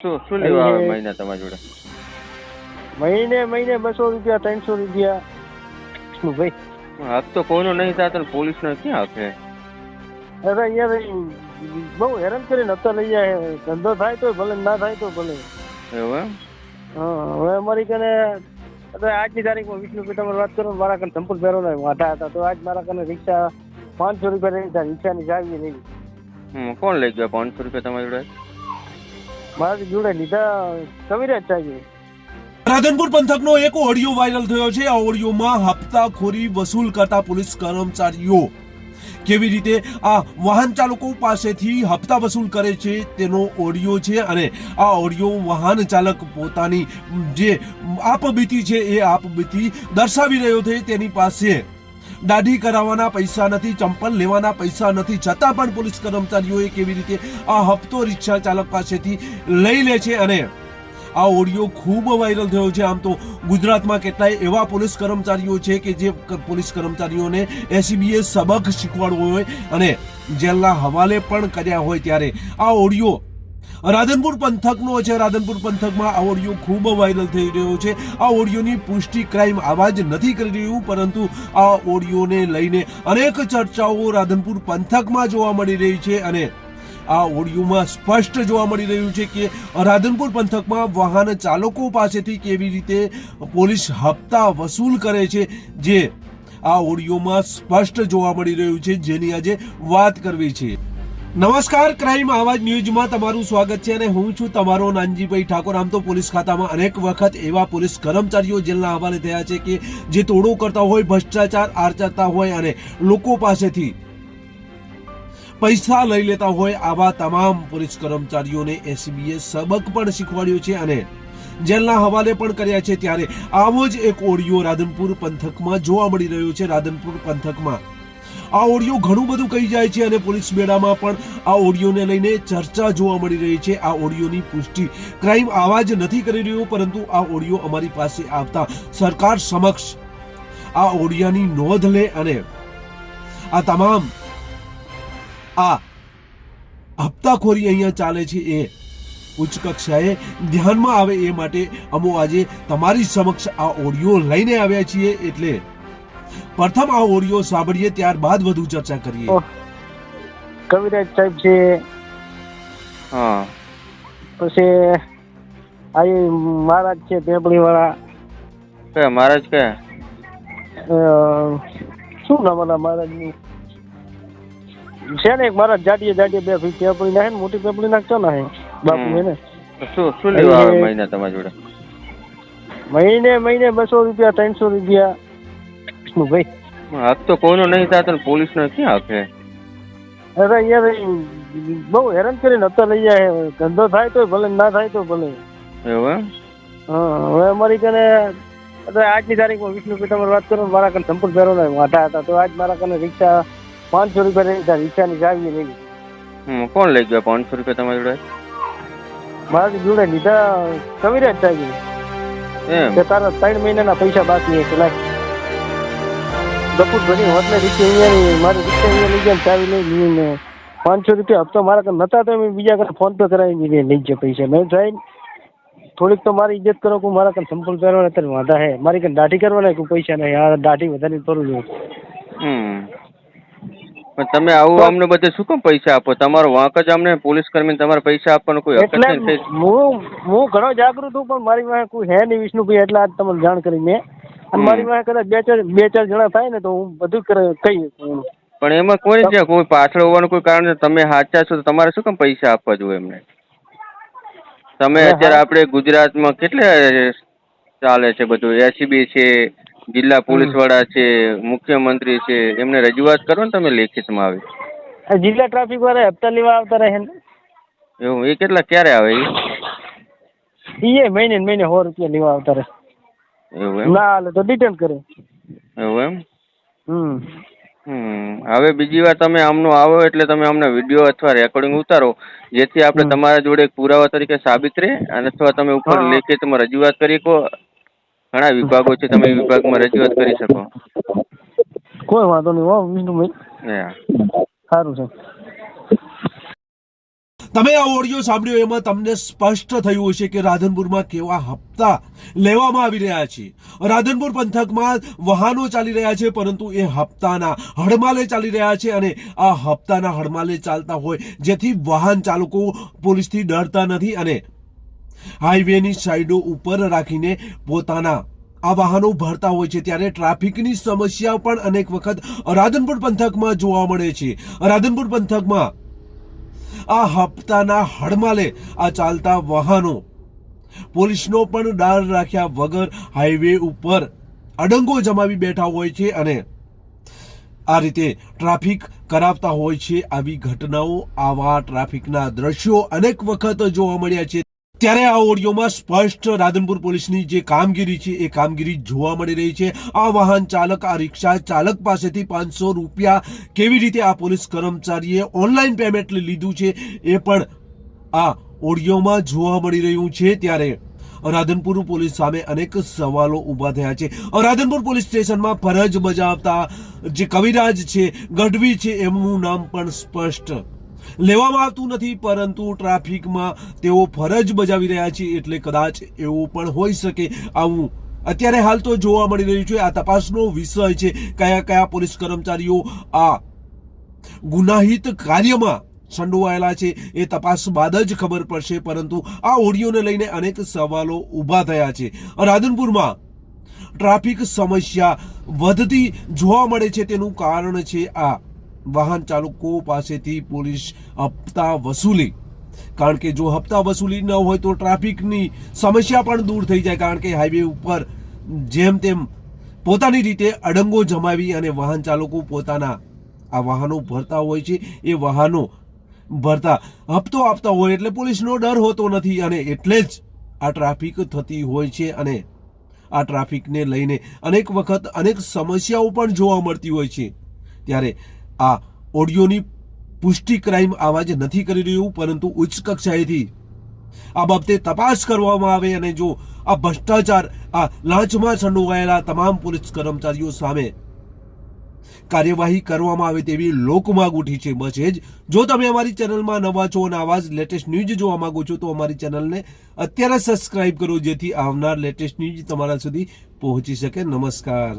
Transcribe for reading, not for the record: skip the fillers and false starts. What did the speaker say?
શું લેવા આવે મહિના તમારી જોડે? મહિને 200 રૂપિયા 300 રૂપિયા શું ભાઈ? હક તો કોઈનો નહીં થતો ને પોલીસનો ક્યાં હક છે? અરે યાર બહુ હેરાન કરીને હપ્તા લઈ જાય. ધંધો થાય તો ભલે, ના થાય તો ભલે. એવું એમ? હા, હવે અમારી કને આજની તારીખમાં વિષ્ણુભાઈ તમારે વાત કરો, મારા કને સંપૂર્ણ પહેરો ને વાંધા હતા તો આજ મારા કને રિક્ષા 500 રૂપિયા રહી હતા. રિક્ષાની ચાવી નહીં. કોણ લઈ ગયો 500 રૂપિયા તમારી જોડે? મારી જોડે લીધા કવિરાજ ચાવી. રાધનપુર પંથકનો એક ઓડિયો વાયરલ થયો છે. આ ઓડિયોમાં હપ્તાખોરી વસૂલ કરતા પોલીસ કર્મચારીઓ કેવી રીતે આ વાહન ચાલકો પાસેથી હપ્તા વસૂલ કરે છે તેનો ઓડિયો છે. અને આ ઓડિયો વાહન ચાલક પોતાની જે આપબીતી છે એ આપબીતી દર્શાવી રહ્યો છે. તેની પાસે દાઢી કરાવવાના પૈસા નથી, ચંપલ લેવાના પૈસા નથી, છતાં પણ પોલીસ કર્મચારીઓએ કેવી રીતે આ હપ્તો રિક્ષા ચાલક પાસેથી લઈ લે છે. અને આ ઓડિયો ખૂબ વાયરલ થયો છે. આમ તો ગુજરાતમાં કેટલાય એવા પોલીસ કર્મચારીઓ છે કે જે પોલીસ કર્મચારીઓને એસીબીએ સબક શીખવાડવો હોય અને જેલના હવાલે પણ કર્યા હોય, ત્યારે આ ઓડિયો રાધનપુર પંથકનો છે. રાધનપુર પંથકમાં આ ઓડિયો ખૂબ વાયરલ થઈ રહ્યો છે. આ ઓડિયોની પુષ્ટિ ક્રાઇમ આવાજ નથી કરી રહ્યું, પરંતુ આ ઓડિયોને લઈને અનેક ચર્ચાઓ રાધનપુર પંથકમાં જોવા મળી રહી છે. અને આ ઓડિયોમાં સ્પષ્ટ જોવા મળી રહ્યું છે કે રાધનપુર પંથકમાં વાહન ચાલકો પાસેથી કેવી રીતે પોલીસ હપ્તા વસૂલ કરે છે, જે આ ઓડિયોમાં સ્પષ્ટ જોવા મળી રહ્યું છે, જેની આજે વાત કરવી છે. નમસ્કાર, ક્રાઇમ આવાજ ન્યૂઝમાં તમારું સ્વાગત છે અને હું છું તમારો નાનજીભાઈ ઠાકોર. આમ તો પોલીસ ખાતામાં અનેક વખત એવા પોલીસ કર્મચારીઓ જેલના હવાલે થયા છે કે જે તોડો કરતા હોય, ભ્રષ્ટાચાર આચરતા હોય અને લોકો પાસેથી પૈસા લઈ લેતા હોય. આવા તમામ પોલીસ કર્મચારીઓને એસીબીએ સબક પણ શીખવાડ્યો છે અને જેલના હવાલે પણ કર્યા છે. ત્યારે આવો જ એક ઓડિયો રાધનપુર પંથકમાં જોવા મળી રહ્યો છે. રાધનપુર પંથકમાં આ ઓડિયો ઘણું બધું કહી જાય છે અને પોલીસ બેડામાં પણ આ ઓડિયોને લઈને ચર્ચા જોવા મળી રહી છે. આ ઓડિયોની પુષ્ટિ ક્રાઇમ આવાજ નથી કરી રહ્યો, પરંતુ આ ઓડિયો અમારી પાસે આવતા સરકાર સમક્ષ આ ઓડિયાની નોંધ લે અને આ તમામ આ હપ્તાખોરી અહીંયા ચાલે છે એ ઉચ્ચ કક્ષાએ ધ્યાનમાં આવે એ માટે અમો આજે તમારી સમક્ષ આ ઓડિયો લઈને આવ્યા છીએ. એટલે પ્રથમ આ ઓડિયો સાંભળીએ, ત્યારબાદ વધુ ચર્ચા કરીએ. કવિરાજ સાહેબ છે. હા, પછી આ મહારાજ છે પેપડી વાળા. કયા મહારાજ? કયા શું નામ હતા મહારાજ નું? છે ને એક મહારાજ જાડીએ બે પેપડી ના હે ને, મોટી પેપડી નાખતો ના હે બાપુ હે ને. શું લેવા આવે મહિના તમારી જોડે? મહિને 200 રૂપિયા 300 રૂપિયા શું ભાઈ? હક તો કોઈનો નહીં થતો ને પોલીસનો ક્યાં હક છે? અરે યાર બહુ હેરાન કરીને હપ્તા લઈ જાય. ધંધો થાય તો ભલે, ના થાય તો ભલે. એવું એમ? હા, હવે અમારી કને આજની તારીખમાં વિષ્ણુભાઈ તમારે વાત કરો, મારા કને સંપૂર્ણ પહેરો ને વાંધા હતા તો આજ મારા કને રિક્ષા 500 રૂપિયા રહી હતા. રિક્ષાની ચાવી નહીં. કોણ લઈ ગયો 500 રૂપિયા તમારી જોડે? મારી જોડે લીધા કવિરાજ ચાવી. એમ? તારા 3 મહિનાના પૈસા બાકી છે. લાય કપૂર ભરી હોટલે રિક્ષા અહીંયા મારી રિક્ષા અહીંયા લઈ ગયા, ચાવી લઈને 500 રૂપિયા હપ્તો મારા કને નતા તો મેં બીજા કને ફોન પે કરાવી લઈ ગયા પૈસા. મેં સાહેબ થોડીક તો મારી ઇજ્જત કરો કે મારા કને સંપૂર્ણ પહેરવાના અત્યારે વાંધા હે. મારી કને દાઢી કરવાના કોઈ પૈસા નહીં. આ દાઢી વધારે કરું છું. પણ તમે આવું અમને બધે શું કેમ પૈસા આપો? તમારો વાંક જ અમને પોલીસ કર્મીને તમારે પૈસા આપવાનો કોઈ હક જ નથી. હું ઘણો જાગૃત છું, પણ મારી પાસે કોઈ હે નહીં વિષ્ણુભાઈ, એટલે આજ તમને જાણ કરી મેં. અને મારી પાસે કદાચ બે ચાર જણા થાય ને તો હું બધું કહી શકું. પણ એમાં કોઈ છે કોઈ પાછળ હોવાનું કોઈ કારણ? તમે સાચા છો તો તમારે શું કેમ પૈસા આપવા જોઈએ એમને? તમે અત્યારે આપણે ગુજરાતમાં કેટલા ચાલે છે બધું, એસીબી છે, જિલ્લા પોલીસ વડા છે, મુખ્યમંત્રી છે, એમને રજૂઆત કરો ને તમે લેખિતમાં આવી. જિલ્લા ટ્રાફિક વાળા હપ્તા લેવા આવતા રહે ને. એવું? એ કેટલા ક્યારે આવે? એ મહિને 100 રૂપિયા લેવા આવતા રહે. એવું એમ? ના હાલે તો ડિટેન કરે. એવું એમ? હવે બીજી વાર તમે આમનો આવો એટલે તમે અમને વિડીયો અથવા રેકોર્ડિંગ ઉતારો, જેથી આપણે તમારા જોડે એક પુરાવા તરીકે સાબિત રહે, અને અથવા તમે ઉપર લેખિતમાં રજૂઆત કરી શકો. ઘણા વિભાગો છે, તમે વિભાગમાં રજૂઆત કરી શકો. કોઈ વાંધો નહીં હો વિષ્ણુભાઈ. સારું છે. તમે આ ઓડિયો સાંભળ્યો એમાં તમને સ્પષ્ટ થયું હશે કે રાધનપુરમાં કેવા હપ્તા લેવામાં આવી રહ્યા છે. રાધનપુર પંથકમાં વાહનો ચાલી રહ્યા છે, પરંતુ એ હપ્તાના હડમાલે ચાલી રહ્યા છે અને આ હપ્તાના હડમાલે ચાલતા હોય જેથી વાહન ચાલકો પોલીસથી ડરતા નથી અને હાઈવેની સાઈડો ઉપર રાખીને પોતાના આ વાહનો ભરતા હોય છે. ત્યારે ટ્રાફિકની સમસ્યા પણ અનેક વખત રાધનપુર પંથકમાં જોવા મળે છે. રાધનપુર પંથકમાં આ હપ્તાના હડમાલે આ ચાલતા વાહનો પોલીસનો પણ ડર રાખ્યા વગર હાઈવે ઉપર અડંગો જમાવી બેઠા હોય છે અને આ રીતે ટ્રાફિક કરાવતા હોય છે. આવી ઘટનાઓ, આવા ટ્રાફિકના દ્રશ્યો અનેક વખત જોવા મળ્યા છે. ત્યારે આ ઓડિયોમાં સ્પષ્ટ રાધનપુર પોલીસની જે કામગીરી છે એ કામગીરી જોવા મળી રહી છે. આ વાહન ચાલક, આ રિક્ષા ચાલક પાસેથી 500 રૂપિયા કેવી રીતે આ પોલીસ કર્મચારીએ ઓનલાઈન પેમેન્ટ લીધું છે એ પણ આ ઓડિયોમાં જોવા મળી રહ્યું છે. ત્યારે રાધનપુર પોલીસ સામે અનેક સવાલો ઊભા થયા છે. રાધનપુર પોલીસ સ્ટેશનમાં ફરજ બજાવતા જે કવિરાજ છે, ગઢવી છે, એમનું નામ પણ સ્પષ્ટ લેવામાં આવતું નથી, પરંતુ ટ્રાફિકમાં તેઓ ફરજ બજાવી રહ્યા છે એટલે કદાચ એવું પણ હોઈ શકે. આવું અત્યારે હાલ તો જોવા મળી રહ્યું છે. આ તપાસનો વિષય છે. કયા કયા પોલીસ કર્મચારીઓ આ ગુનાહિત કાર્યમાં સંડોવાયેલા છે એ તપાસ બાદ જ ખબર પડશે. પરંતુ આ ઓડિયોને લઈને અનેક સવાલો ઊભા થયા છે. રાધનપુરમાં ટ્રાફિક સમસ્યા વધતી જોવા મળે છે. તેનું કારણ છે આ વાહન ચાલકો પાસેથી પોલીસ હપ્તા વસૂલી. કારણ કે જો હપ્તા વસૂલી ન હોય તો ટ્રાફિકની સમસ્યા પણ દૂર થઈ જાય. કારણ કે હાઈવે ઉપર જેમ તેમ પોતાની રીતે અડંગો જમાવી અને વાહન ચાલકો પોતાના આ વાહનો ભરતા હોય છે. એ વાહનો ભરતા હપ્તો આપતા હોય એટલે પોલીસનો ડર હોતો નથી અને એટલે જ આ ટ્રાફિક થતી હોય છે. અને આ ટ્રાફિકને લઈને અનેક વખત અનેક સમસ્યાઓ પણ જોવા મળતી હોય છે. ત્યારે આ ઓડિયોની પુષ્ટિ ક્રાઇમ આવાજ નથી કરી રહ્યું, પરંતુ ઉચ્ચ કક્ષાએથી આ બાબતે તપાસ કરવામાં આવે અને જો આ ભ્રષ્ટાચાર, આ લાંચમાં સંડોવાયેલા તમામ પોલીસ કર્મચારીઓ સામે કાર્યવાહી કરવામાં આવે તેવી લોકમાંગ ઉઠી છે. બસ એ જ. જો તમે અમારી ચેનલમાં નવા છો અને આવા જ લેટેસ્ટ ન્યૂઝ જોવા માંગો છો તો અમારી ચેનલને અત્યારે સબસ્ક્રાઇબ કરો, જેથી આવનાર લેટેસ્ટ ન્યૂઝ તમારા સુધી પહોંચી શકે. નમસ્કાર.